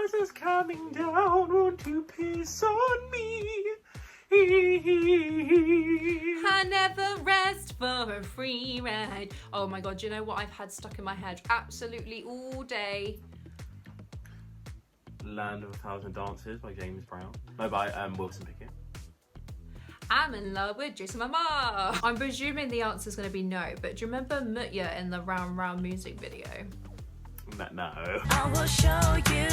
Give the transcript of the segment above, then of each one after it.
stars is coming down, want to piss on me. I never rest for a free ride. Oh my god, do you know what I've had stuck in my head absolutely all day? Land of a Thousand Dances by James Brown. No, by Wilson Pickett. I'm in love with Jason Momoa. I'm presuming the answer's going to be no, but do you remember Mutya in the Round Round music video? No. I will show you.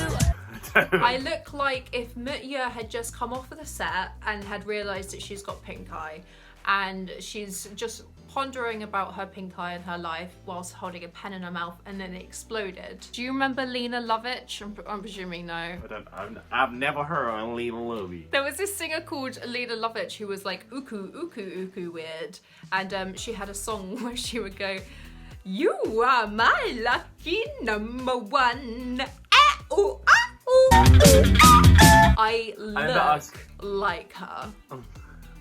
I look like if Mutya had just come off of the set and had realised that she's got pink eye, and she's just pondering about her pink eye in her life whilst holding a pen in her mouth, and then it exploded. Do you remember Lena Lovitch? I'm presuming no. I've never heard of Lena Lovitch. There was this singer called Lena Lovitch who was like uku uku uku weird, and she had a song where she would go, "You are my lucky number one." Ooh, ah, ooh. I look like her.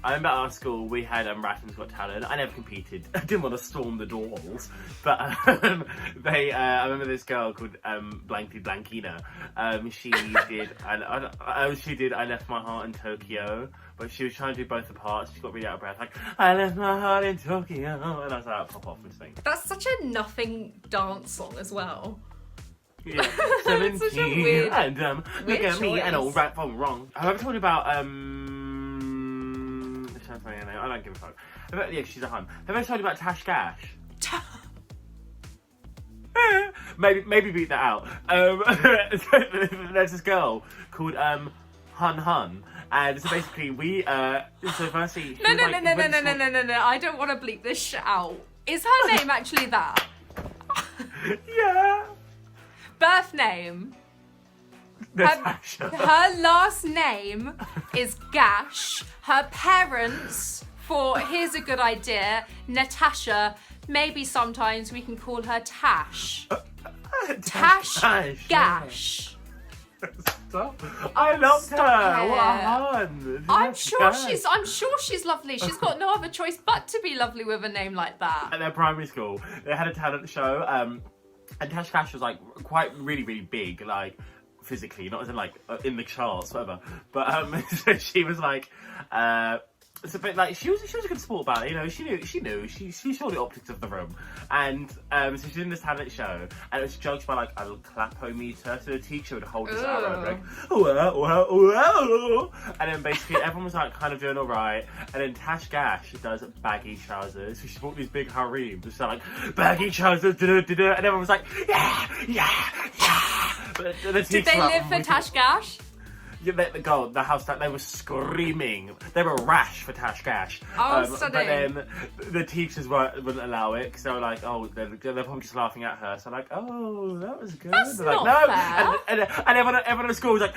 I remember at our school we had Ratten's Got Talent. I never competed. I didn't want to storm the doors, but I remember this girl called Blanky Blankina. She did I Left My Heart in Tokyo, but she was trying to do both the parts. She got really out of breath, like I left my heart in Tokyo, and I was like, pop off and sing. That's such a nothing dance song as well. Yeah, 17 such a weird, and look at me choice. and all right from wrong. Have I ever told you about I don't give a fuck. Yeah, she's a hun. Have I told you about Tash Gash? maybe beat that out. There's this girl called Hun Hun, and so basically we so firstly No. I don't want to bleep this shit out. Is her name actually that? Yeah. Birth name. Natasha. Her last name is Gash. Her parents, here's a good idea, Natasha. Maybe sometimes we can call her Tash. Tash Gash. Stop. I loved her. Stop What it. a hun. I'm sure she's lovely. She's got no other choice but to be lovely with a name like that. At their primary school, they had a talent show, and Tash Gash was like quite really big, like physically, not as in like in the charts, whatever. But so she was like, it's a bit like she was a good sport about it, you know. She saw the optics of the room, and so she's in this talent show, and it was judged by like a clapometer. So the teacher would hold this arrow and be like, whoa, and then basically everyone was like kind of doing all right, and then Tash Gash does baggy trousers. So she bought these big harems, so like baggy trousers, and everyone was like, yeah. But Did they live for Tash Gash? Yeah, the house that they were screaming. They were rash for Tash Gash. Oh, but then the teachers wouldn't allow it because they were like, oh, they're probably just laughing at her. So like, oh, that was good. That's they're like, not no, fair. and everyone at school was like,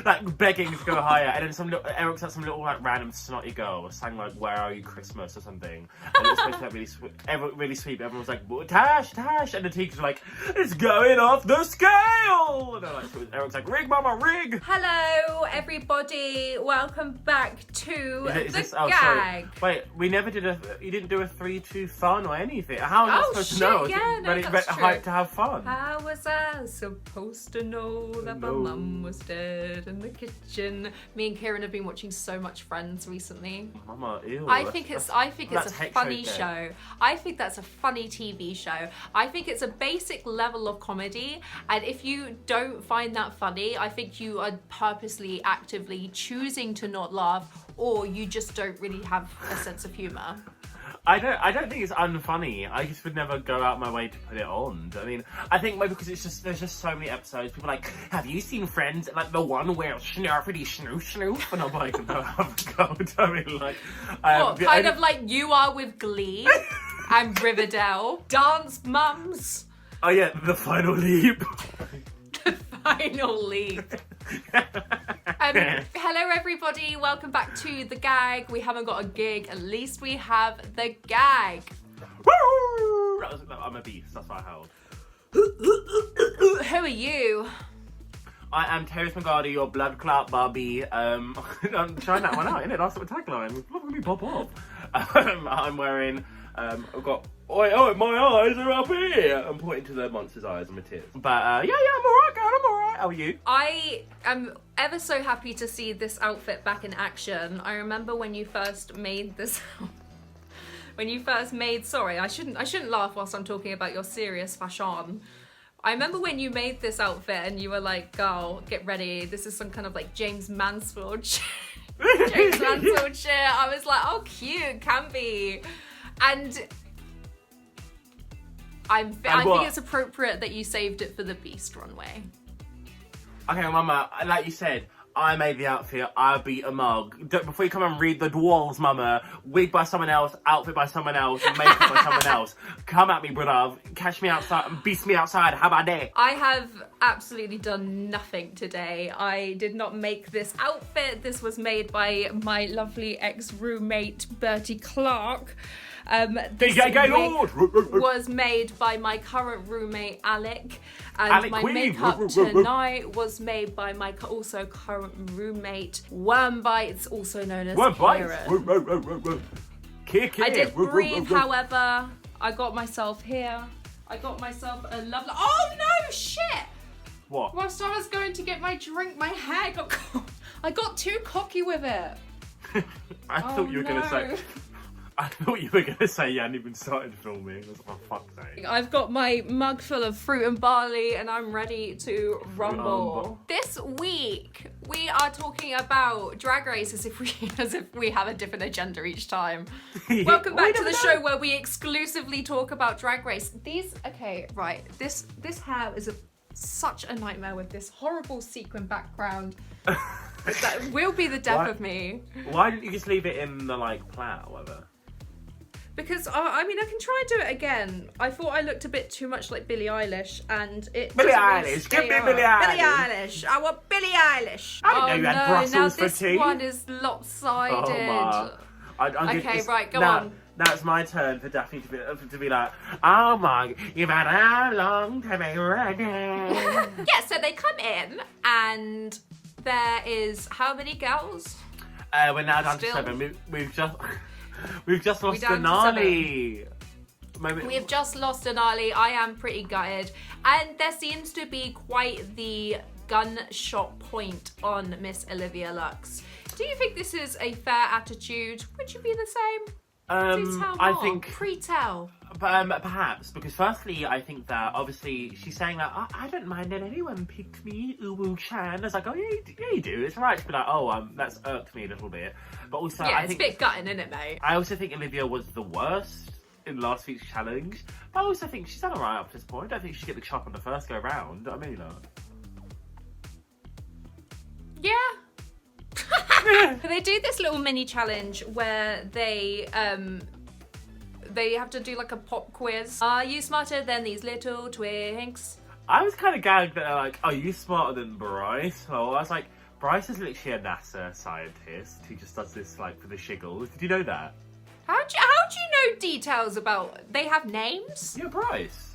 like begging to go higher. And then Eric's like some little like random snotty girl sang like "Where Are You Christmas" or something. And it was supposed to be like really sweet. But everyone was like, Tash, and the teachers were like, it's going off the scale. And they're like, Eric's like, rig, mama, rig. Hello, everybody. Welcome back to the gag. Wait, we never did you didn't do a 3-2 fun or anything. How was I supposed to know? Yeah, no, that's true. Hyped to have fun. How was I supposed to know that my mum was dead in the kitchen? Me and Kieran have been watching so much Friends recently. Mama, ew. I think it's a funny show. show. I think that's a funny TV show. I think it's a basic level of comedy, and if you don't find that funny, I think you are purposely, actively choosing to not laugh, or you just don't really have a sense of humour. I don't think it's unfunny. I just would never go out my way to put it on. I mean, I think maybe because there's just so many episodes. People are like, have you seen Friends? Like the one where snarfity snoof? And I'm like, no, I haven't got. I mean, like, of like you are with Glee and Riverdale, Dance Mums. Oh yeah, The Final Leap. The Final Leap. Hello everybody, welcome back to The Gag. We haven't got a gig, at least we have The Gag. Woo! I'm a beast, that's what I held. Who are you? I am Tayris Mongardi, your blood clot Barbie. I'm trying that one out, innit? That's what the tagline. Look at me pop up. I'm wearing, I've got, oh, my eyes are up here. I'm pointing to the monster's eyes and my tears. But, yeah, I'm alright, girl, I'm alright. How are you? I am ever so happy to see this outfit back in action. I remember when you first made this. Sorry, I shouldn't laugh whilst I'm talking about your serious fashion. I remember when you made this outfit and you were like, girl, get ready. This is some kind of like James Mansfield shit. James Mansfield shit. I was like, oh, cute, can be. And I think it's appropriate that you saved it for the Beast runway. Okay, Mama, like you said, I made the outfit, I beat a mug. Before you come and read the walls, Mama, wig by someone else, outfit by someone else, makeup by someone else. Come at me, bruv. Catch me outside and beast me outside. How about that? I have absolutely done nothing today. I did not make this outfit. This was made by my lovely ex-roommate, Bertie Clark. This was made by my current roommate, Alec. And Alec my Queen. makeup tonight was made by my also current roommate, Wormbites, also known as Kieran. I did breathe, however. I got myself here. I got myself a lovely... Oh no, shit! What? Whilst I was going to get my drink, my hair got... I got too cocky with it. I thought you were going to say... I thought you were going to say you hadn't even started filming. I was like, oh, fuck's sake. I've got my mug full of fruit and barley and I'm ready to rumble. This week, we are talking about Drag Race as if we have a different agenda each time. Welcome back to the show where we exclusively talk about Drag Race. This hair is such a nightmare with this horrible sequin background. That will be the death of me. Why didn't you just leave it in the, like, plat or whatever? Because, I mean, I can try and do it again. I thought I looked a bit too much like Billie Eilish, and it Billie doesn't really Eilish, stay give me up. Billie Eilish. Billie Eilish. I want Billie Eilish. I didn't know you had Brussels now for this tea. one is lopsided. Oh, my. Okay, right, go on. Now it's my turn for Daphne to be like, oh my, you've had how long to be ready? Yeah, so they come in, and there is how many girls? We're now down to 7. We've just lost Denali. We have just lost Denali. I am pretty gutted. And there seems to be quite the gunshot point on Miss Olivia Lux. Do you think this is a fair attitude? Would you be the same? I think... Pre-tell. Perhaps, because firstly, I think that obviously she's saying that I don't mind that anyone picked me, Uwu Chan. I was like, oh yeah, you do. It's right to be like, oh, that's irked me a little bit. But also, yeah, I it's think, a bit gutting, isn't it, mate? I also think Olivia was the worst in last week's challenge. But I also think she's done alright up to this point. I don't think she should get the chop on the first go round. I mean, yeah. They do this little mini challenge where they have to do like a pop quiz. Are you smarter than these little twinks? I was kind of gagged that they're like, are you smarter than Bryce? So I was like, Bryce is literally a NASA scientist who just does this like for the shiggles. Did you know that? How do you know details about? They have names? Yeah, Bryce.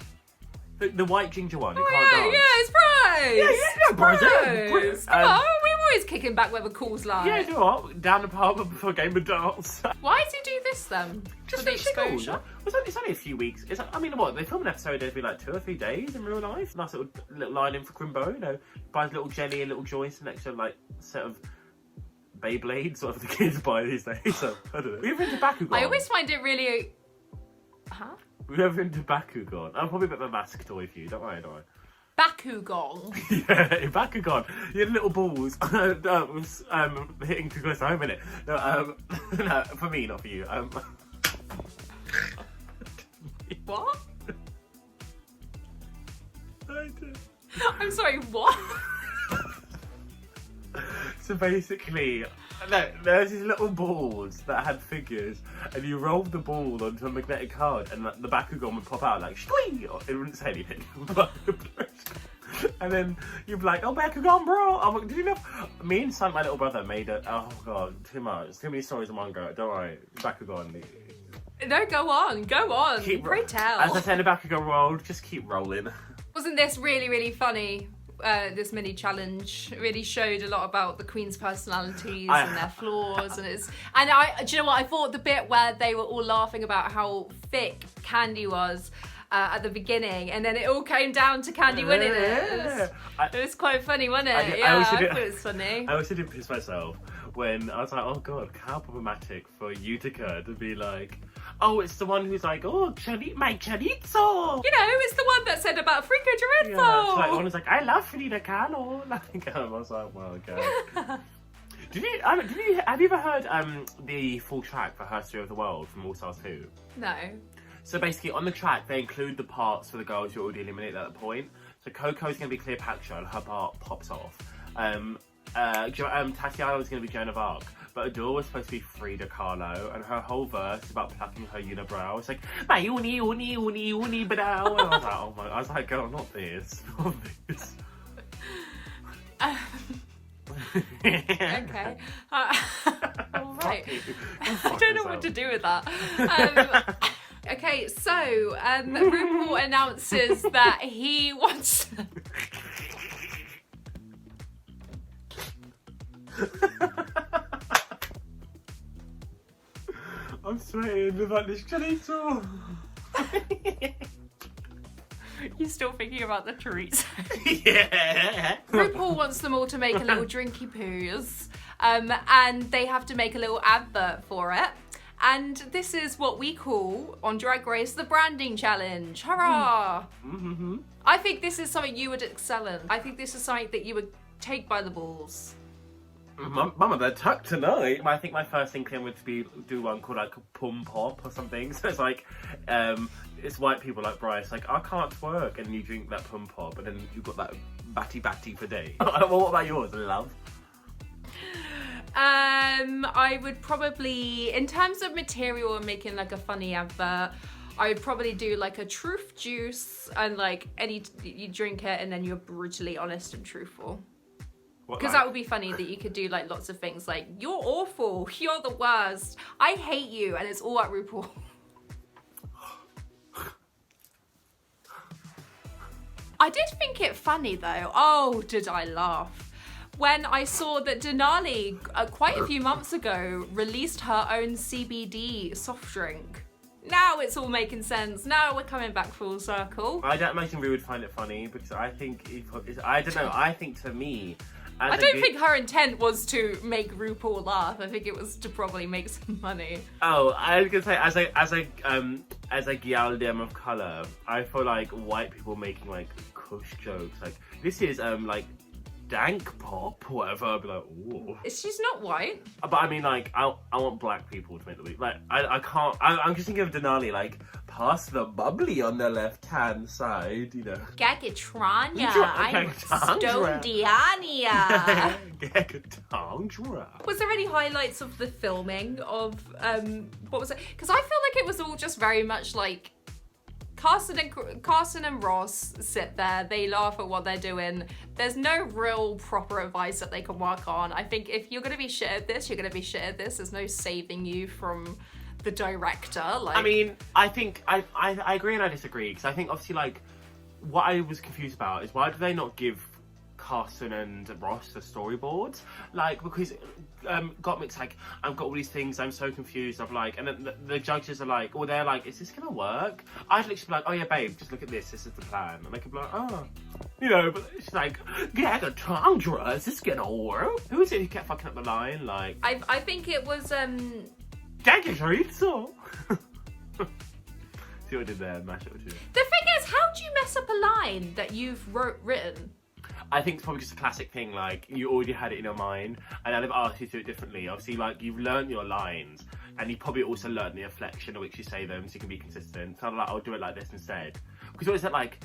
The white ginger one who Oh can't yeah, dance. yeah, it's Bryce. Yeah, Bryce. Bryce. Come on, we're always kicking back where the calls lie. Yeah, you know what? Down the pub before a game of darts. Why does he do this then? Just for the shiggles. exposure? It's only a few weeks. I mean, what? They film an episode every like 2 or 3 days in real life. Nice little line in for Crimbo, you know. Buys little Jenny and little Joyce an extra like set of Beyblades, whatever the kids buy these days. So I don't know. We've been to Bakugan. I always find it really. Huh? We've never been to Bakugan. I'm probably a bit of a mask toy for you. Don't worry. Bakugan. Yeah, in Bakugan, you had little balls. Hitting too close to home, innit? No, no, for me, not for you. What? I'm sorry, what? So basically, no, there's these little balls that had figures, and you rolled the ball onto a magnetic card, and the Bakugan would pop out like squee. It wouldn't say anything. And then you'd be like, "Oh, Bakugan, bro!" I'm like, "Did you know?" Me and my little brother made it. Oh god, too much. Too many stories in one go. Don't worry, Bakugan. No, go on. Pray tell. As I said in the Bakugan world, just keep rolling. Wasn't this really, really funny? This mini challenge really showed a lot about the Queen's personalities and their flaws, do you know what? I thought the bit where they were all laughing about how thick Candy was, at the beginning, and then it all came down to Candy winning it. It was quite funny, wasn't it? I thought it was funny. I also did piss myself when I was like, oh god, how problematic for Utica to be like, oh, it's the one who's like, oh, my chorizo. You know, it's the one that said about Frico Chorizo. Yeah, it's like, one was like, I love Frida Kahlo. Like, I was like, well, okay. Have you ever heard the full track for History of the World from All Stars 2? No. So basically, on the track, they include the parts for the girls who are already eliminated at that point. So Coco's going to be Cleopatra, and her part pops off. Tatiana was going to be Joan of Arc, but Adore was supposed to be Frida Kahlo, and her whole verse is about plucking her unibrow. It's like, my uni brow. And I was like, oh my, I was like, girl, not this. Not this. Okay. All right. I don't know what to do with that. Okay, so RuPaul announces that he wants. I'm sweating about this chorizo. You're still thinking about the chorizo. Yeah. RuPaul wants them all to make a little drinky poos, and they have to make a little advert for it. And this is what we call on Drag Race the branding challenge. Hurrah! Mm-hmm. I think this is something you would excel in. I think this is something that you would take by the balls. Mama, they're tucked tonight. I think my first inkling would be do one called like a pum pop or something. So it's like, it's white people like Bryce, like, I can't twerk, and you drink that pum pop, and then you've got that batty for days. Well, what about yours, love? I would probably, in terms of material and making like a funny advert, I would probably do like a truth juice, and like you drink it and then you're brutally honest and truthful. Because that would be funny that you could do like lots of things like, you're awful, you're the worst, I hate you, and it's all at RuPaul. I did think it funny though. Oh, did I laugh when I saw that Denali quite a few months ago released her own CBD soft drink. Now it's all making sense. Now we're coming back full circle. I don't imagine we would find it funny, because I think I don't know. I think to me, I don't think her intent was to make RuPaul laugh. I think it was to probably make some money. Oh, I was gonna say, as a gyaldem of color, I feel like white people making like cush jokes, like this is like dank pop, whatever. I'd be like, ooh. She's not white. But I mean, like, I want black people to make the week. Like, I can't. I'm just thinking of Denali, like, pass the bubbly on the left-hand side, you know. Gagatranya, I'm Stone Diania. Gagatandra. Was there any highlights of the filming of, what was it? Because I feel like it was all just very much like, Carson and Ross sit there, they laugh at what they're doing. There's no real proper advice that they can work on. I think if you're going to be shit at this, you're going to be shit at this. There's no saving you from the director. Like, I mean, I think, I agree and I disagree. Because I think, obviously, like, what I was confused about is why do they not give Carson and Ross the storyboards? Like, because Gottmik's like, I've got all these things, I'm so confused. I'm like, and then the judges are like, well, they're like, is this gonna work? I'd literally be like, oh yeah, babe, just look at this is the plan. And they could be like, oh, you know, but she's like, Gagatandra, is this gonna work? Who is it who kept fucking up the line? Like, I think it was Gagatandra. See what I did there, mash it with you. The thing is, how do you mess up a line that you've written? I think it's probably just a classic thing, like, you already had it in your mind, and now they've asked you to do it differently. Obviously, like, you've learned your lines, and you probably also learned the inflection in which you say them, so you can be consistent. So I'm like, I'll do it like this instead. Because what is it like,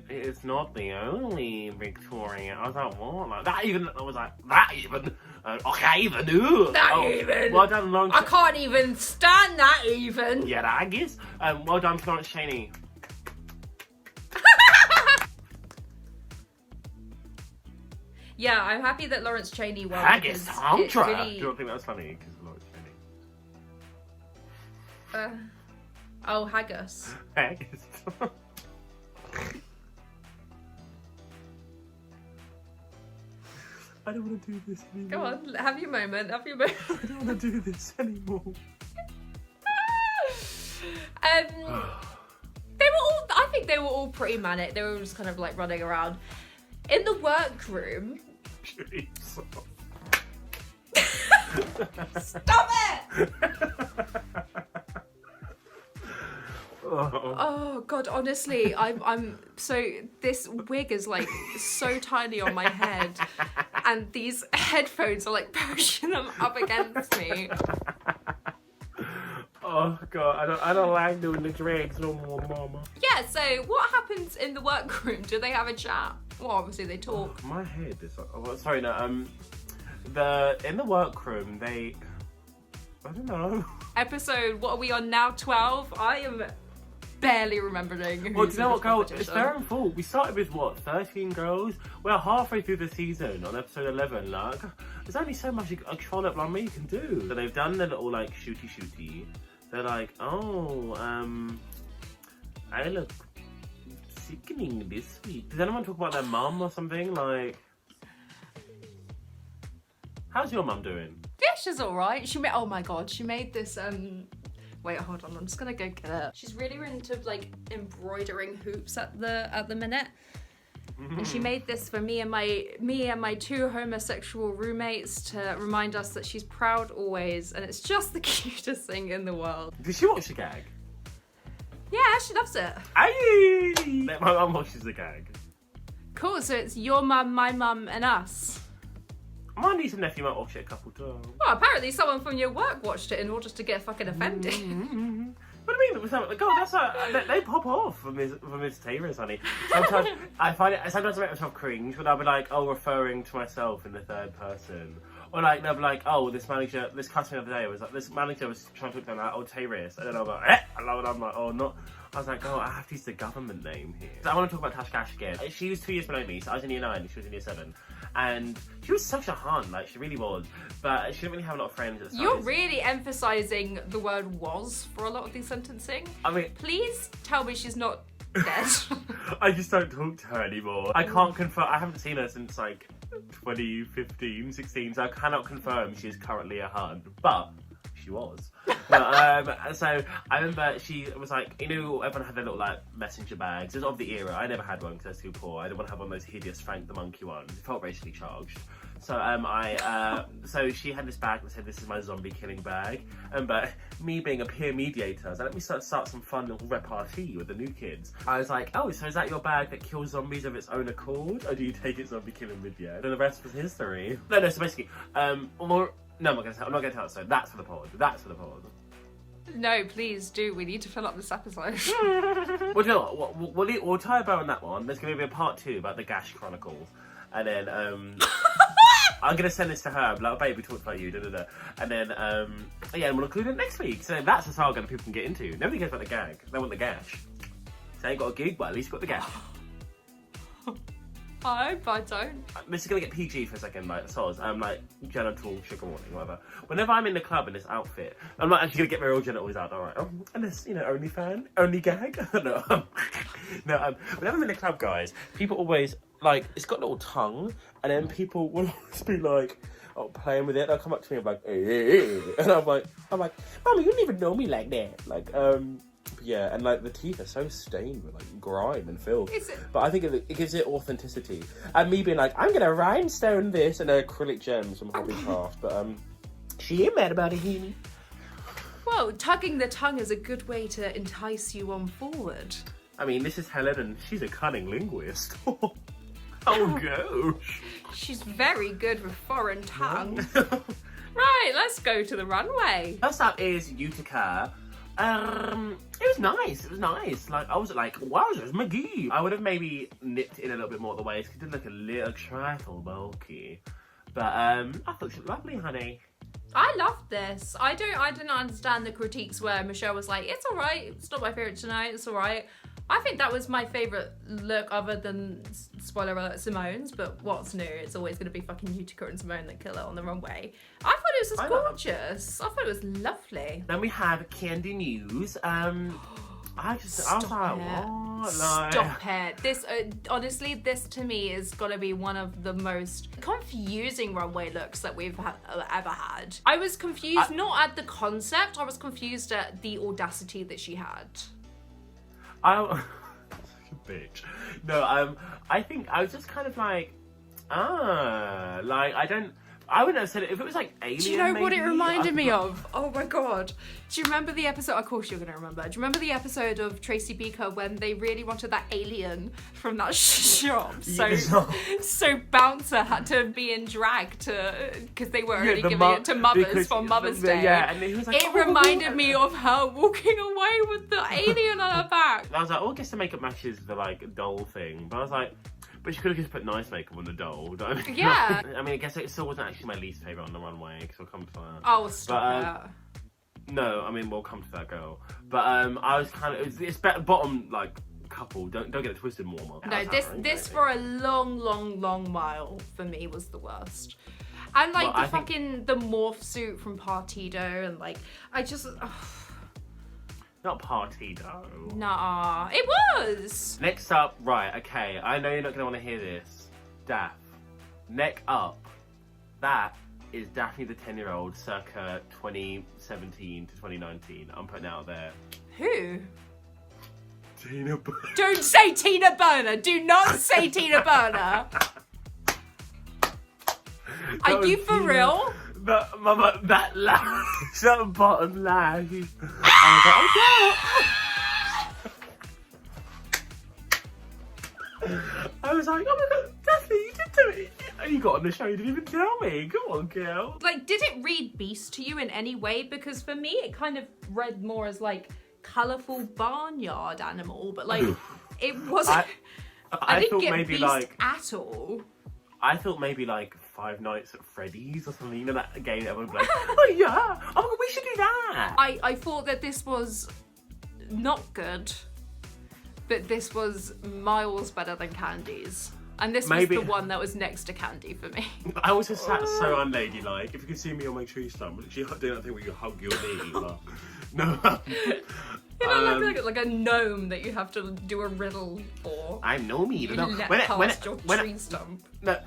it's not the only Victoria. I was like, what? Like, that even, I was like, that even? Okay, even, ooh. That even? Well done, Lawrence. I can't even stand that even. Yeah, I guess. Well done, Florence Chaney. Yeah, I'm happy that Lawrence Chaney won. Haggis Tantra. Really... Do you not think that was funny? Because Lawrence Chaney. Oh, haggis. Haggis. I don't want to do this anymore. Go on, have your moment. Have your moment. I don't want to do this anymore. They were all think they were all pretty manic. They were just kind of like running around. In the workroom... Stop it! Oh god, honestly, I'm so this wig is like so tiny on my head, and these headphones are like pushing them up against me. Oh god, I don't like doing the drags no more, mama. Yeah, so what happens in the workroom? Do they have a chat? Well, obviously they talk. Oh, my head is like, oh, sorry, no, in the workroom I don't know. Episode, what are we on now? 12? I am barely remembering. Well, do you know what, girl? It's their own fault. We started with what, 13 girls? We're halfway through the season on episode 11. Like, there's only so much a troll up like me can do. So they've done the little like shooty. They're like, oh, I look sickening this week. Does anyone talk about their mum or something? Like, how's your mum doing? Yeah, she's alright. Oh my god, she made this, wait, hold on, I'm just gonna go get it. She's really into like embroidering hoops at the minute. And she made this for me and my two homosexual roommates to remind us that she's proud always, and it's just the cutest thing in the world. Did she watch the gag? Yeah, she loves it. Aye! My mum watches the gag. Cool, so it's your mum, my mum, and us. My niece and nephew might watch it a couple times. Well, apparently someone from your work watched it in order to get fucking offended. What do you mean? God, that's like, they pop off from Miss Tayris, honey. Sometimes sometimes I make myself cringe, but I'll be like, oh, referring to myself in the third person. Or like, they'll be like, oh, this customer the other day was like, this manager was trying to talk down like, oh, Tayris. And then I'll be like, and I'm like, oh, not. I was like, oh, I have to use the government name here. So I want to talk about Tash Cash again. She was 2 years below me, so I was in year 9 and she was in year 7. And she was such a hun, like, she really was. But she didn't really have a lot of friends at the time. You're really emphasising the word was for a lot of these sentencing. I mean... Please tell me she's not dead. I just don't talk to her anymore. I can't confirm. I haven't seen her since, like, 2015, 16, so I cannot confirm she is currently a hun. But... she was. But, so I remember she was like, you know, everyone had their little like messenger bags. It was of the era. I never had one because I was too poor. I didn't want to have one of those hideous Frank the Monkey ones. It felt racially charged. So so she had this bag that said, "This is my zombie killing bag." But me being a peer mediator, I was like, let me start some fun little repartee with the new kids. I was like, oh, so is that your bag that kills zombies of its own accord, or do you take its zombie killing with you? And the rest was history. No. So basically, no, I'm not going to tell it. So that's for the pod. No, please do. We need to fill up this episode. Well, you know what? We'll tie a bow on that one. There's going to be a part 2 about the Gash Chronicles. And then, I'm going to send this to her. I'm like, oh, babe, we talked about you, da-da-da. And then, yeah, and we'll include it next week. So that's a saga that people can get into. Nobody cares about the gag. They want the gash. So they ain't got a gig, but at least got the gash. I hope I don't. This is going to get PG for a second, like, soz. Like, genital trigger warning, whatever. Whenever I'm in the club in this outfit, I'm not actually going to get my real genitals out, alright? And this, you know, only fan, only gag. No, whenever I'm in the club, guys, people always, like, it's got a little tongue, and then people will always be like, oh, playing with it. They'll come up to me and be like, eh. And I'm like, Mama, you didn't even know me like that. Like, yeah, and like the teeth are so stained with like grime and filth. But I think it gives it authenticity. And me being like, I'm gonna rhinestone this and acrylic gems from Hobbycraft. But she ain't mad about it, Heaney. Well, tugging the tongue is a good way to entice you on forward. I mean, this is Helen, and she's a cunning linguist. Oh gosh. She's very good with foreign tongue. Right, let's go to the runway. First up is Utica. It was nice. Like, I was like, wowzers, McGee. I would have maybe nipped in a little bit more at the waist, because it did look a little trifle bulky. But, I thought she looked lovely, honey. I loved this. I didn't understand the critiques where Michelle was like, it's alright, it's not my favourite tonight, it's alright. I think that was my favourite look, other than, spoiler alert, Simone's, but what's new? It's always going to be fucking Utica and Simone that kill it on the runway. I thought it was gorgeous. I thought it was lovely. Then we have Candy News. I was like, what? Stop it. This, honestly, this to me is gonna be one of the most confusing runway looks that we've ever had. I was confused, not at the concept, I was confused at the audacity that she had. bitch. No, I think I was just kind of like, like, I wouldn't have said it if it was like Alien. Do you know what it maybe? reminded me of? Oh my god. Do you remember the episode? Of course you're going to remember. Do you remember the episode of Tracy Beaker when they really wanted that alien from that shop? So Bouncer had to be in drag because they were already giving it to mothers for Mother's Day. Yeah, and he was like, it reminded me of her walking away with the alien on her back. I was like, oh, I guess the makeup matches the like doll thing, but I was like, but she could have just put nice makeup on the doll. Don't I mean? Yeah. I mean, I guess it still wasn't actually my least favourite on the runway, because we'll come to that. Oh, stop that. No, I mean, we'll come to that girl. But I was kind of, it's better, bottom, like, couple, don't get it twisted, more. No, this for a long while, for me, was the worst. And, like, the morph suit from Partido, and, like, I just... Not Partido. Nah, it was! Next up, right, okay, I know you're not going to want to hear this. Daph. Neck up. That is Daphne the 10-year-old circa 2017 to 2019. I'm putting out there. Who? Tina Burner. Don't say Tina Burner! Do not say Tina Burner! Are you for real? Mama, that lash, that bottom lash. I was like, oh my god, Daphne, you did do it. And you got on the show, you didn't even tell me. Come on, girl. Like, did it read beast to you in any way? Because for me, it kind of read more as like colourful barnyard animal, but like, it wasn't. I didn't get maybe beast like, at all. I thought maybe like Five Nights at Freddy's or something. You know that game that everyone would be like, oh yeah, oh my god, we should do that. I thought that this was not good, but this was miles better than Candy's. And this was the one that was next to Candy for me. I also sat so unladylike. If you can see me on my tree stump, literally doing that thing where you hug your knee. Like, no. You know, like a gnome that you have to do a riddle for. I'm gnomey. You No. let When past your tree stump. No,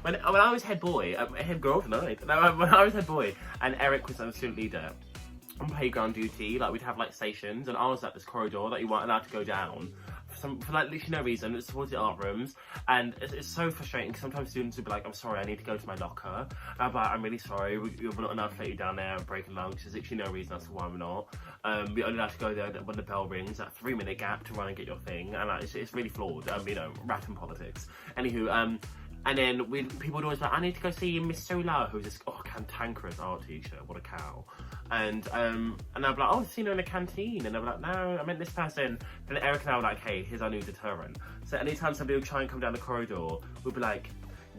when I was head boy, head girl tonight. No, when I was head boy, and Eric was the student leader on playground duty, like we'd have like stations, and I was at this corridor that you weren't allowed to go down. For like literally no reason. It's towards the art rooms, and it's so frustrating because sometimes students would be like, I'm sorry, I need to go to my locker. I'm like, I'm really sorry, we're not allowed to let you down there and break lunch. There's literally no reason as to why we're not. We're only allowed to go there when the bell rings, that 3-minute gap to run and get your thing, and it's really flawed. You know, rat and politics. Anywho, and then people would always be like, I need to go see Miss Solar, who's this cantankerous art teacher. What a cow. And I'd be like, oh, I've seen her in a canteen. And I'd be like, no, I meant this person. Then Eric and I were like, hey, here's our new deterrent. So anytime somebody would try and come down the corridor, we'd be like,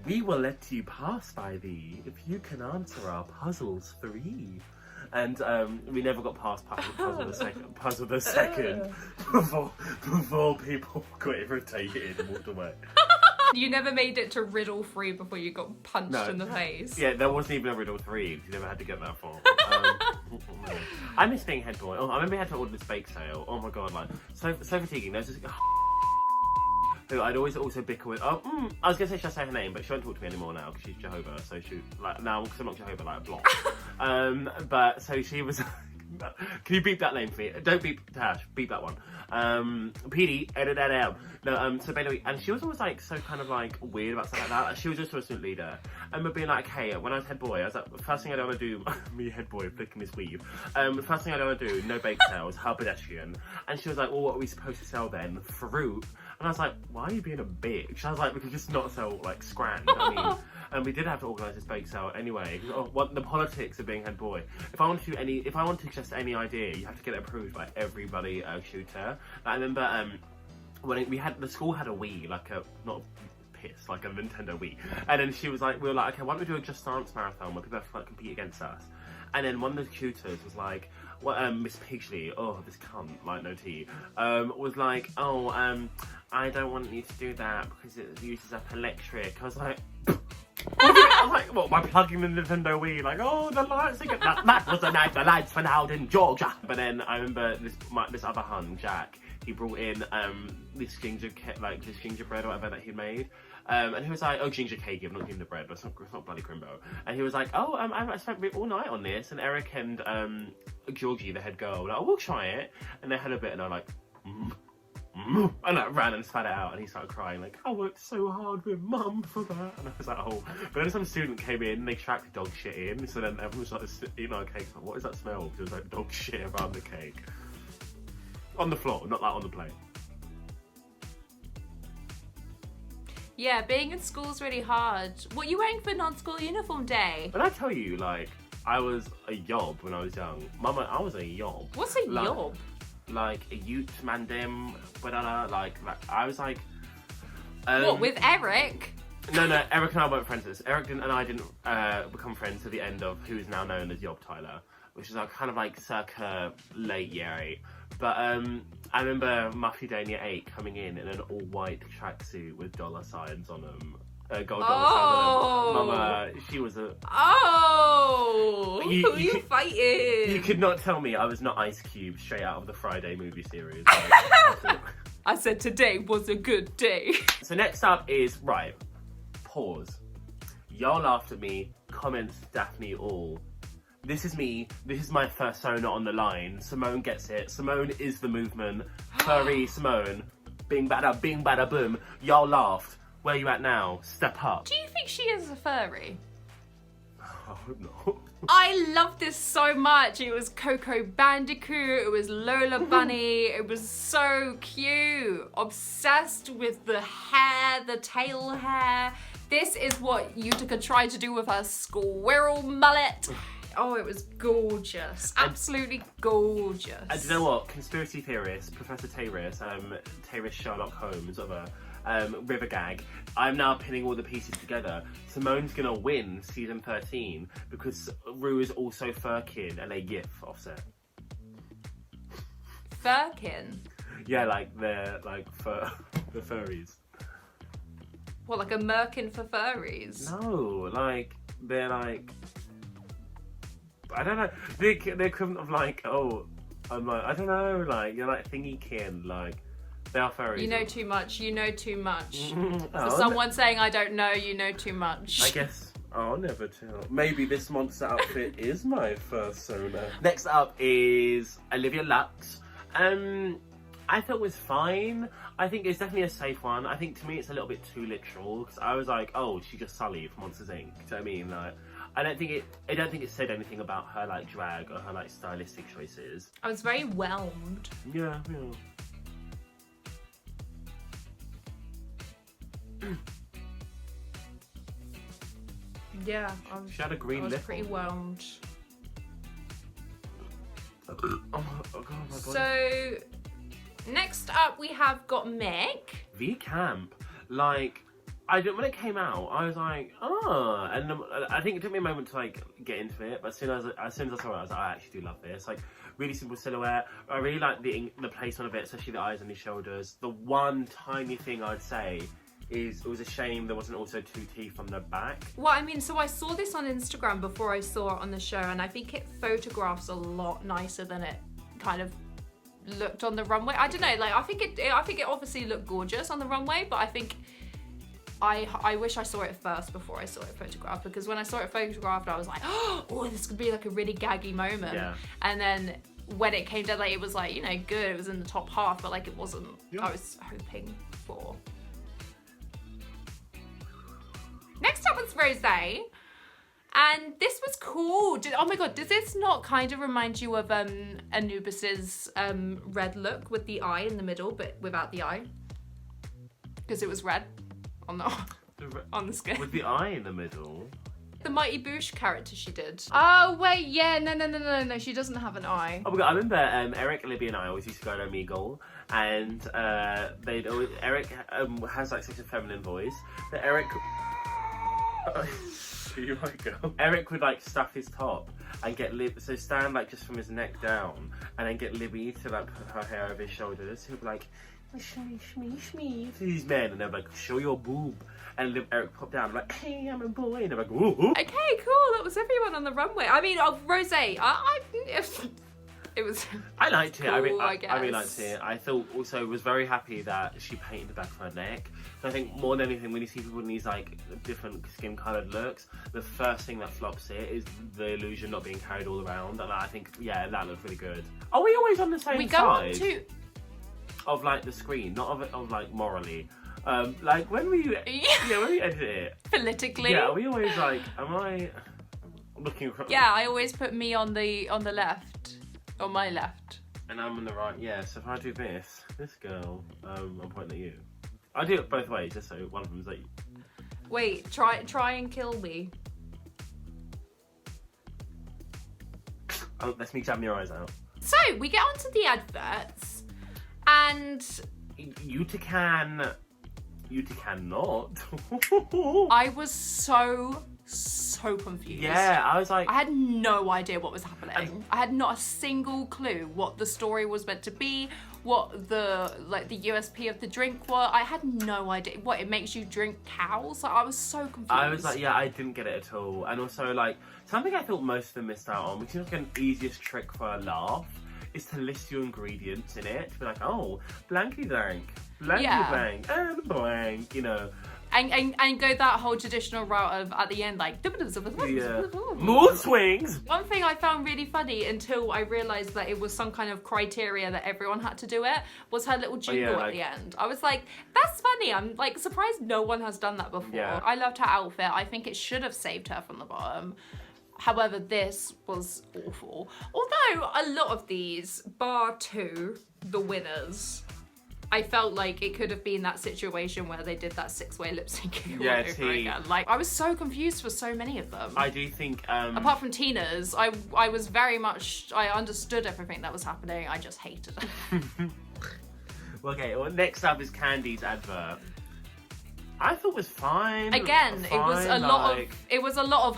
we will let you pass by thee if you can answer our puzzles 3. And we never got past puzzle the second before people got irritated and walked away. You never made it to riddle 3 before you got punched in the face. Yeah, there wasn't even a riddle 3 because you never had to get that far. I miss being head boy. Oh, I remember we had to order this bake sale. Oh my god, like so fatiguing. There's this who I'd always also bicker with. I was gonna say should I say her name, but she won't talk to me anymore now because she's Jehovah. So she like now because I'm not Jehovah, like block. But so she was. Can you beep that name for me? Don't beep Tash, beep that one. PD, edit that out. No, so basically, and she was always like so kind of like weird about stuff like that. Like, she was just a student leader. And we're being like, hey, when I was head boy, I was like, the first thing I don't want to do, me head boy flicking his weave. The first thing I don't want to do, no bake sales, how pedestrian. And she was like, well, what are we supposed to sell then? Fruit. And I was like, why are you being a bitch? I was like, we could just not sell like scran. You know what I mean? And we did have to organise this bake sale anyway. The politics of being head boy. If I want to suggest any idea, you have to get it approved by everybody shooter. Like, I remember when the school had a Wii, like a not piss, like a Nintendo Wii. And then she was like, we were like, okay, why don't we do a Just Dance marathon where people have to like compete against us? And then one of the tutors was like, Miss Pigsley, oh, this cunt, like no tea, was like, I don't want you to do that because it uses up electric. I was like, what, by plugging the Nintendo Wii, like, oh, the lights again. That was the night the lights went out in Georgia. But then I remember this other hun, Jack, he brought in this gingerbread or whatever that he'd made. And he was like, oh, ginger cake, not gingerbread, but it's not bloody crimbo. And he was like, oh, I spent all night on this. And Eric and Georgie, the head girl, were like, oh, we'll try it. And they had a bit and I was like, and I ran and spat it out, and he started crying like, I worked so hard with mum for that, and I was like, oh. But then some student came in, they tracked dog shit in, so then everyone started eating our cake. Like, what is that smell? Because there was like dog shit around the cake. On the floor, not like on the plate. Yeah, being in school's really hard. What are you wearing for non-school uniform day? But I tell you, like, I was a yob when I was young. Mama, I was a yob. What's a like, yob? Like a youth mandem, like I was like. What, with Eric? No, Eric and I weren't friends. Eric and I didn't become friends at the end of who is now known as Yob Tyler, which is kind of like circa late year 8. But I remember Muffy Day in year 8 coming in an all-white tracksuit with dollar signs on them. Gold dollar signs on them. Mama, she was a... Oh! Who are you fighting? You could not tell me I was not Ice Cube straight out of the Friday movie series. I said today was a good day. So next up is, right, pause. Y'all laughed at me, comments Daphne all. This is me, this is my persona on the line. Simone gets it. Simone is the movement. Furry Simone. Bing bada boom. Y'all laughed. Where you at now? Step up. Do you think she is a furry? I hope not. I love this so much. It was Coco Bandicoot, it was Lola Bunny, it was so cute. Obsessed with the hair, the tail hair. This is what Utica tried to do with her squirrel mullet. Oh, it was gorgeous. Absolutely gorgeous. And do you know what? Conspiracy theorist, Professor Tayris, Tayris Sherlock Holmes of a River Gag. I'm now pinning all the pieces together. Simone's gonna win season 13 because Ru is also Furkin and they gif offset. Furkin? Yeah, like they're like the furries. What, like a merkin for furries? No, like they're like, I don't know. The equivalent of like, oh, I'm like, I don't know, like you're like thingy kin, like they are furries. You know too much. You know too much. Oh, For someone saying I don't know, you know too much. I guess I'll never tell. Maybe this monster outfit is my persona. Next up is Olivia Lux. I thought it was fine. I think it's definitely a safe one. I think to me it's a little bit too literal because I was like, oh, she just Sully from Monsters Inc. Do you know what I mean? Like, I don't think it said anything about her like drag or her like stylistic choices. I was very whelmed. Yeah. Yeah, She had a green lip. I was pretty whelmed. Oh my god. So, next up we have got Mick. V Camp. Like, when it came out, I was like, oh, and I think it took me a moment to like get into it. But as soon as I saw it, I was like, I actually do love this. Like, really simple silhouette. I really like the placement of it, especially the eyes and the shoulders. The one tiny thing I'd say is it was a shame there wasn't also 2 teeth on the back. Well, I mean, so I saw this on Instagram before I saw it on the show, and I think it photographs a lot nicer than it kind of looked on the runway. I don't know, like I think it obviously looked gorgeous on the runway, but I think I wish I saw it first before I saw it photographed, because when I saw it photographed I was like, oh, this could be like a really gaggy moment. Yeah. And then when it came down, like, it was like, you know, good, it was in the top half, but like it wasn't. Yeah. I was hoping for. Next up was Rosae, and this was cool. Oh my god, does this not kind of remind you of Anubis's red look with the eye in the middle, but without the eye? Because it was red on the skin. With the eye in the middle. The Mighty Boosh character she did. Oh wait, yeah, no, she doesn't have an eye. Oh my god, I remember Eric, Olivia and I always used to go to Omegle, and Eric has like such a feminine voice that Eric... You might go. Eric would like stuff his top and get so stand like just from his neck down, and then get Libby to like put her hair over his shoulders. He'll be like, shmee to these men, and they're like, show your boob. And Eric popped down like, hey, I'm a boy, and they're like, ooh. Okay, cool. That was everyone on the runway. I mean, Rosae, it was. I liked it. Cool, I really guess. liked it. I thought also was very happy that she painted the back of her neck. So I think more than anything, when you see people in these like different skin coloured looks, the first thing that flops it is the illusion not being carried all around. And I think, yeah, that looked really good. Are we always on the same side? We go on to. of like the screen, not of like morally. Like when we when we edit it Politically. Yeah, we always like, am I looking across? Yeah, I always put me on the left, on my left. And I'm on the right. Yeah. So if I do this girl, I'm pointing at you. I do it both ways, just so one of them's like. Wait, try and kill me. Oh, let me jam your eyes out. So we get onto the adverts, and Utica not. I was so confused. Yeah, I was like, I had no idea what was happening. I had not a single clue what the story was meant to be, what the USP of the drink was. I had no idea. What, it makes you drink cows? Like, I was so confused. I was like, yeah, I didn't get it at all. And also, like, something I thought most of them missed out on, which is like an easiest trick for a laugh, is to list your ingredients in it. To be like, oh, blankety blank, blank, and blank, you know. And go that whole traditional route of at the end, like, mood swings. One thing I found really funny until I realised that it was some kind of criteria that everyone had to do it was her little jingle at the end. I was like, that's funny. I'm like surprised no one has done that before. Yeah. I loved her outfit. I think it should have saved her from the bottom. However, this was awful. Although a lot of these, bar two, the winners, I felt like it could have been that situation where they did that 6-way lip syncing over again. Like, I was so confused for so many of them. I do think... apart from Tina's, I was very much... I understood everything that was happening. I just hated it. Okay, well, next up is Candy's advert. I thought it was fine. Again, fine, it was a lot of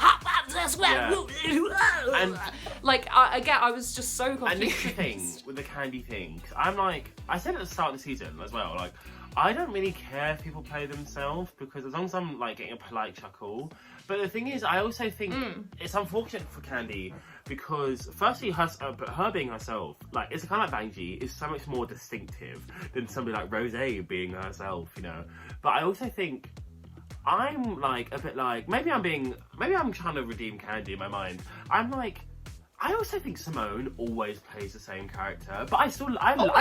And like again, I was just so confused. And this is the thing with the Candy thing. I'm like, I said at the start of the season as well, like, I don't really care if people play themselves because as long as I'm like getting a polite chuckle. But the thing is, I also think it's unfortunate for Candy because firstly, her being herself, like, it's kind of like Banji, is so much more distinctive than somebody like Rosae being herself, you know. But I also think I'm like a bit like maybe I'm trying to redeem Candy in my mind. I'm like, I also think Simone always plays the same character, but I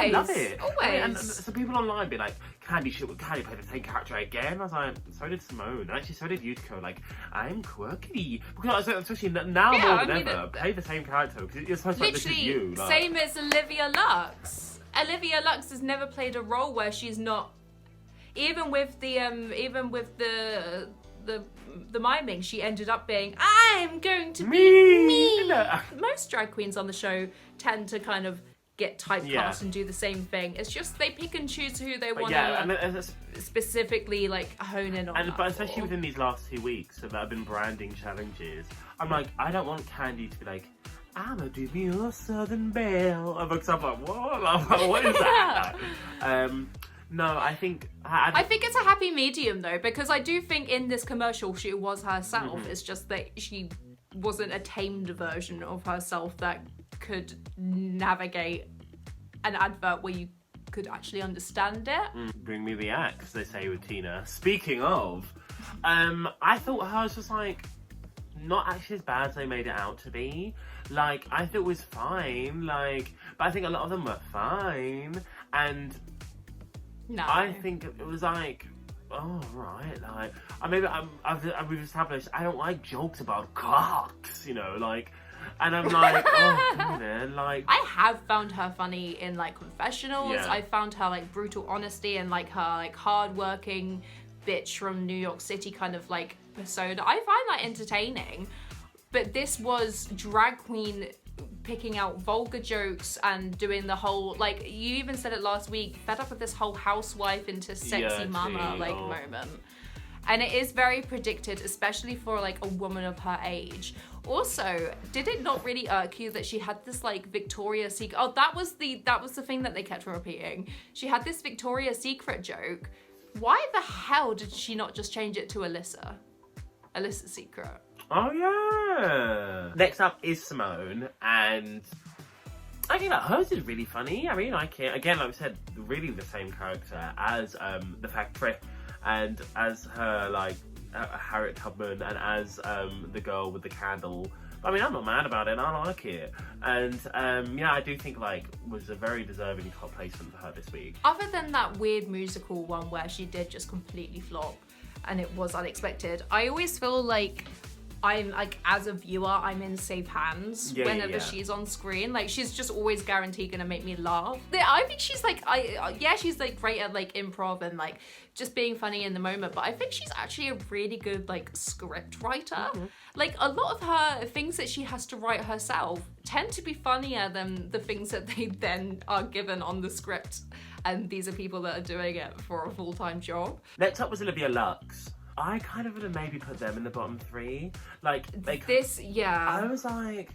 love it. Always. And some people online be like, Candy play the same character again? I was like, so did Simone. And actually, so did Utica. Like, I'm quirky. Because especially now more than ever, play the same character because you're supposed to like, this is you. Like, same as Olivia Lux. Olivia Lux has never played a role where she's not. Even with the miming, she ended up being, I'm going to be me. Most drag queens on the show tend to kind of get typecast and do the same thing. It's just they pick and choose who they want to specifically like hone in on. But especially within these last 2 weeks that have been branding challenges, I'm like, I don't want Candy to be like, I'm a demure Southern belle. Because I'm like, what? What is that? No, I think... I think it's a happy medium, though, because I do think in this commercial she was herself. It's just that she wasn't a tamed version of herself that could navigate an advert where you could actually understand it. Bring me the axe, they say with Tina. Speaking of, I thought hers was, like, not actually as bad as they made it out to be. Like, I thought it was fine, like... But I think a lot of them were fine, and... No. I think it was like, oh, right, like, we've established I don't like jokes about cocks, you know, like, and I'm like, oh, man, like. I have found her funny in, like, confessionals. Yeah. I found her, like, brutal honesty and, like, her, like, hard-working bitch from New York City kind of, like, persona. I find that entertaining. But this was drag queen picking out vulgar jokes and doing the whole, like, you even said it last week, fed up with this whole housewife into sexy mama moment. And it is very predicted, especially for like a woman of her age. Also, did it not really irk you that she had this like Victoria's Secret? Oh, that was the thing that they kept repeating. She had this Victoria's Secret joke. Why the hell did she not just change it to Alyssa's Secret? Oh yeah. Next up is Simone, and I think that hers is really funny. I mean, I can't, again, like I said, really the same character as the Factory, and as her like Harriet Tubman, and as the girl with the candle I mean, I'm not mad about it, and I like it. And yeah, I do think like was a very deserving top placement for her this week. Other than that weird musical one where she did just completely flop and it was unexpected, I always feel like I'm like, as a viewer, I'm in safe hands whenever she's on screen. Like, she's just always guaranteed gonna make me laugh. I think she's like, she's like great at like improv and like just being funny in the moment, but I think she's actually a really good like script writer. Like, a lot of her things that she has to write herself tend to be funnier than the things that they then are given on the script, and these are people that are doing it for a full-time job. Next up was Olivia Lux. I kind of would have maybe put them in the bottom 3. Like this, yeah. I was like,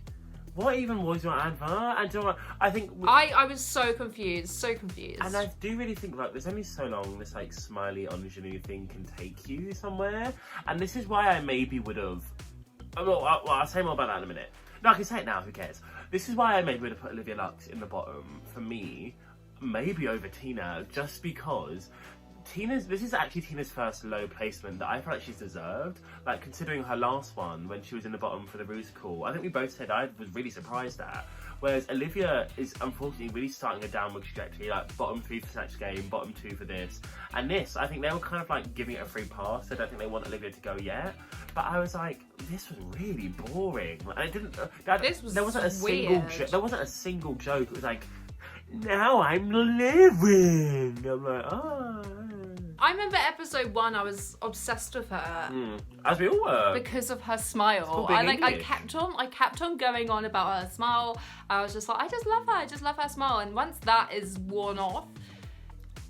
what even was your advert? And do you know what? I think I was so confused, And I do really think like there's only so long this like smiley ingenue thing can take you somewhere. And this is why I maybe would have. Well, I'll say more about that in a minute. No, I can say it now. Who cares? This is why I maybe would have put Olivia Lux in the bottom for me, maybe over Tina, just because. This is actually Tina's first low placement that I feel like she's deserved. Like, considering her last one when she was in the bottom for the musical, I think we both said I was really surprised at. Whereas Olivia is unfortunately really starting a downward trajectory, like bottom 3 for Snatch Game, bottom 2 for this. And this, I think they were kind of like giving it a free pass. I don't think they want Olivia to go yet. But I was like, this was really boring. And it didn't. There wasn't a single joke. It was like, now I'm living. I'm like, oh. I remember episode 1, I was obsessed with her. As we all were. Because of her smile. I kept on going on about her smile. I was just like, I just love her smile. And once that is worn off,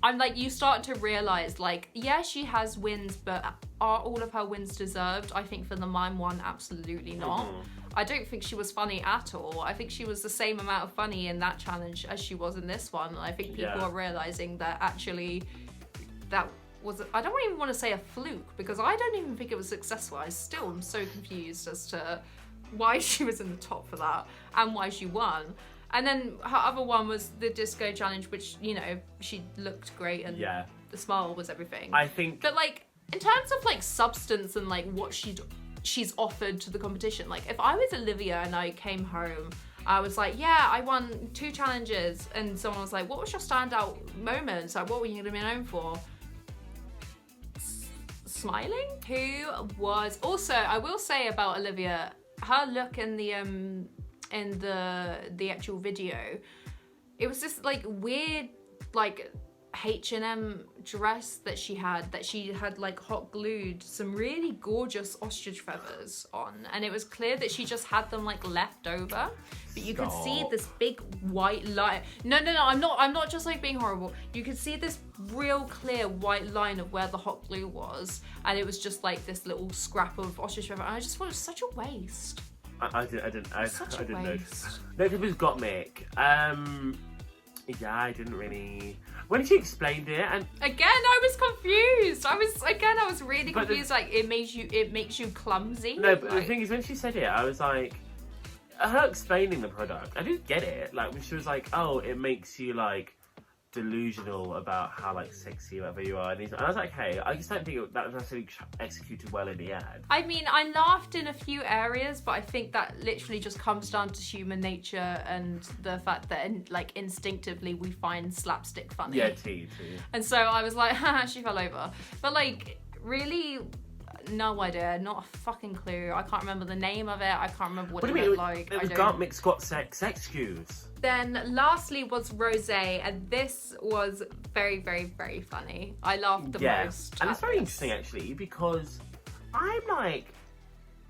I'm like, you start to realise, like, yeah, she has wins, but are all of her wins deserved? I think for the mime one, absolutely not. I don't think she was funny at all. I think she was the same amount of funny in that challenge as she was in this one. And I think people are realising that actually that was, I don't even want to say a fluke, because I don't even think it was successful. I still am so confused as to why she was in the top for that and why she won. And then her other one was the disco challenge, which, you know, she looked great and the smile was everything. I think... But, like, in terms of, like, substance and, like, what she's offered to the competition, like, if I was Olivia and I came home, I was like, yeah, I won 2 challenges, and someone was like, what was your standout moments? Like, what were you going to be known for? Smiling? Who was... Also, I will say about Olivia, her look in the actual video, it was this like weird like H&M dress that she had like hot glued some really gorgeous ostrich feathers on, and it was clear that she just had them like left over, but you could see this big white line. No, I'm not just like being horrible. You could see this real clear white line of where the hot glue was, and it was just like this little scrap of ostrich feather, and I just thought it was such a waste. I didn't notice. Next up was Gottmik. Yeah, I didn't really. When she explained it, and again, I was confused. I was really confused. Like, it makes you clumsy. No, but the thing is, when she said it, I was like, her explaining the product, I didn't get it. Like, when she was like, oh, it makes you like delusional about how like sexy whatever you are, and I was like, hey, I just don't think that was necessarily executed well in the ad. I mean, I laughed in a few areas, but I think that literally just comes down to human nature and the fact that like instinctively we find slapstick funny. Yeah, too. And so I was like, haha, she fell over. But like, really, no idea, not a fucking clue. I can't remember the name of it. I can't remember what it looked like. It was Gottmik's got sex cues. Then lastly was Rosae, and this was very, very, very funny. I laughed the most. And it's very interesting actually, because I'm like,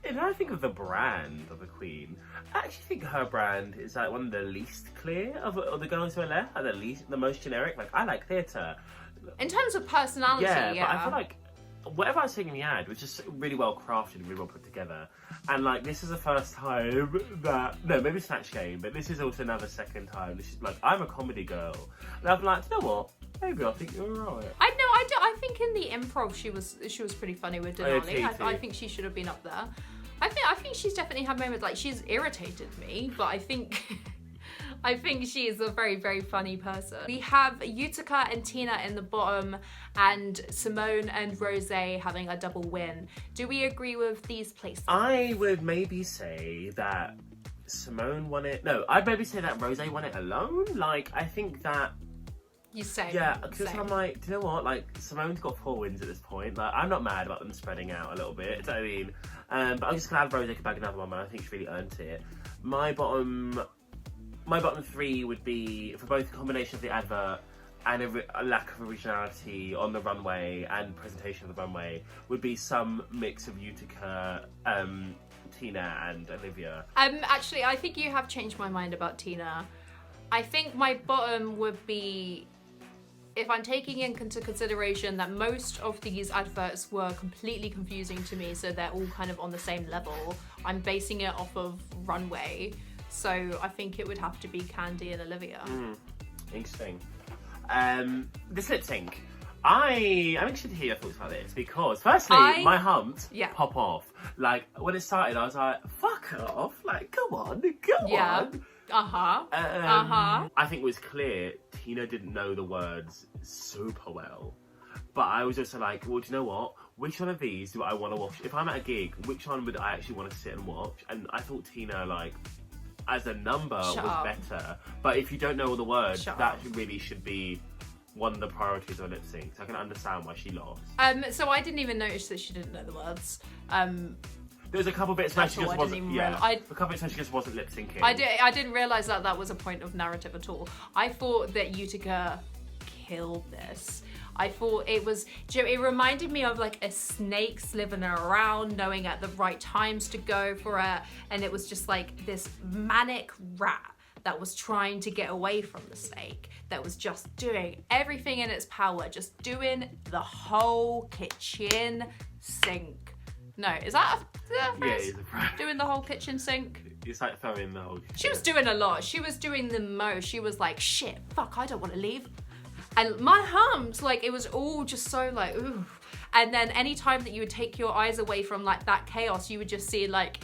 if I think of the brand of a queen, I actually think her brand is like one of the least clear of the girls who are left, and the most generic. Like, I like theatre. In terms of personality, but I feel like whatever I was saying in the ad was just really well crafted and really well put together. And like, this is the first time that, no, maybe Snatch Game, but this is also another second time. This is like, I'm a comedy girl. And I'm like, you know what? Maybe I think you're right. I think in the improv she was pretty funny with Denali. I think she should have been up there. I think she's definitely had moments, like, she's irritated me, but I think I think she is a very, very funny person. We have Utica and Tina in the bottom and Simone and Rosae having a double win. Do we agree with these places? I would maybe say that Simone won it. No, I'd maybe say that Rosae won it alone. Like, I think that... You say. Yeah, because I'm like, do you know what? Like, Simone's got 4 wins at this point. Like, I'm not mad about them spreading out a little bit. Do you know what I mean? But I'm just glad Rosae could bag another one, man. I think she really earned it. My bottom 3 would be, for both a combination of the advert and a lack of originality on the runway and presentation of the runway, would be some mix of Utica, Tina and Olivia. Actually, I think you have changed my mind about Tina. I think my bottom would be, if I'm taking into consideration that most of these adverts were completely confusing to me, so they're all kind of on the same level, I'm basing it off of runway. So I think it would have to be Candy and Olivia. Interesting. This lip sync. I'm interested to hear your thoughts about this because, firstly, my humps pop off. Like, when it started, I was like, fuck off. Like, go on. I think it was clear Tina didn't know the words super well. But I was also like, well, do you know what? Which one of these do I want to watch? If I'm at a gig, which one would I actually want to sit and watch? And I thought Tina, like, as a number was better. But if you don't know all the words, that really should be one of the priorities of a lip sync. So I can understand why she lost. So I didn't even notice that she didn't know the words. There's a couple bits where she just wasn't. A couple bits where she just wasn't lip syncing. I didn't realise that was a point of narrative at all. I thought that Utica killed this. I thought it was, it reminded me of like a snake slithering around, knowing at the right times to go for it. And it was just like this manic rat that was trying to get away from the snake, that was just doing everything in its power, just doing the whole kitchen sink. No, is that a phrase? Yeah, it's a phrase. Doing the whole kitchen sink? It's like throwing the whole kitchen. She was doing a lot. She was doing the most. She was like, shit, fuck, I don't want to leave. And my humps, like, it was all just so like, ooh. And then any time that you would take your eyes away from like that chaos, you would just see like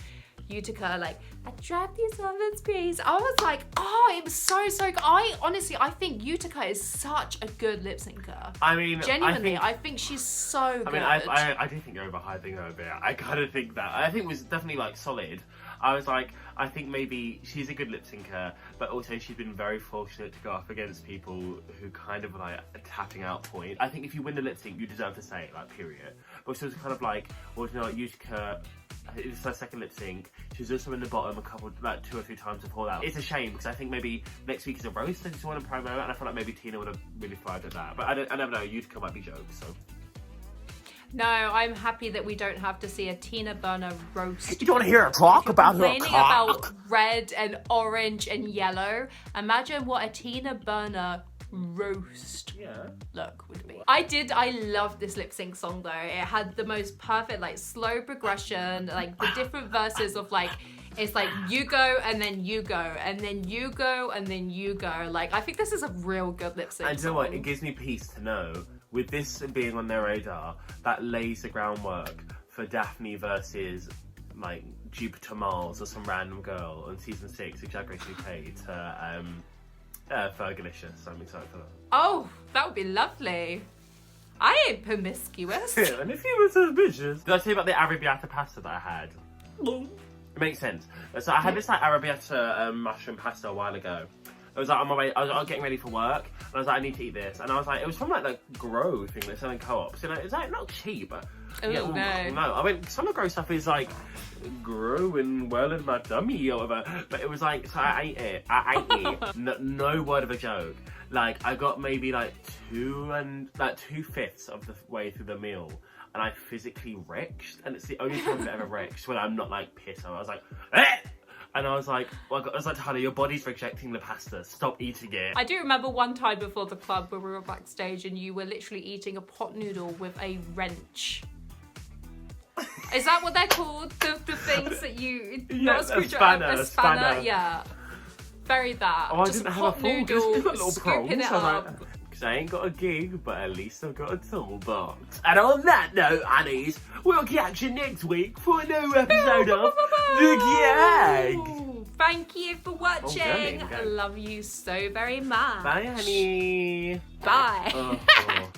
Utica, like, I drive these women's crazy. I was like, oh, it was so good. I think Utica is such a good lip syncer. I mean, genuinely, I think she's so good. I do think you're overhyping her a bit. I kind of think that. I think it was definitely like solid. I was like, I think maybe she's a good lip syncer, but also she's been very fortunate to go up against people who kind of like a tapping out point. I think if you win the lip sync, you deserve to say it, like, period. But so it's kind of like, well, you know, Utica, it's her second lip sync. She was also in the bottom a couple, like 2 or 3 times before that. It's a shame because I think maybe next week is a roast. I just want to promo, and I feel like maybe Tina would have really thrived at that. But I never know. Utica might be jokes, so. No, I'm happy that we don't have to see a Tina Burner roast. You don't want to hear her talk about her complaining cock? About red and orange and yellow. Imagine what a Tina Burner roast look would be. I loved this lip sync song though. It had the most perfect like slow progression, like the different verses of like, it's like you go and then you go and then you go and then you go. Like, I think this is a real good lip sync song. And you know what? It gives me peace to know, with this being on their radar, that lays the groundwork for DAPHNE versus like Jupiter Mars or some random girl on season 6, exaggeratingly paid to Fergalicious. I'm excited for that. Oh, that would be lovely. I ain't promiscuous. Yeah, and if you were suspicious. Did I tell you about the arrabbiata pasta that I had? It makes sense. So I had this like arrabbiata mushroom pasta a while ago. I was like on my way, I was getting ready for work, and I was like, I need to eat this. And I was like, it was from like the Grow thing that's selling co-ops. You know, it's like not cheap, but no. I mean, some of the Grow stuff is like growing well in my tummy or whatever. But it was like, so I ate it. No word of a joke. Like, I got maybe like 2/5 of the way through the meal, and I physically retched. And it's the only time I've ever retched when I'm not like pissed. I was like, eh! And I was like, Tyler, your body's rejecting the pasta. Stop eating it. I do remember one time before the club where we were backstage and you were literally eating a pot noodle with a wrench. Is that what they're called? The things that you... Yeah, a spanner. Yeah. Very that. Oh, I just didn't have a pot fork. noodle, Just got little scooping prongs. it up. Because I ain't got a gig, but at least I've got a toolbox. And on that note, Annies, we'll catch you next week for a new episode of The Gag. Thank you for watching. go. Love you so very much. Bye, honey. Bye. Ugh.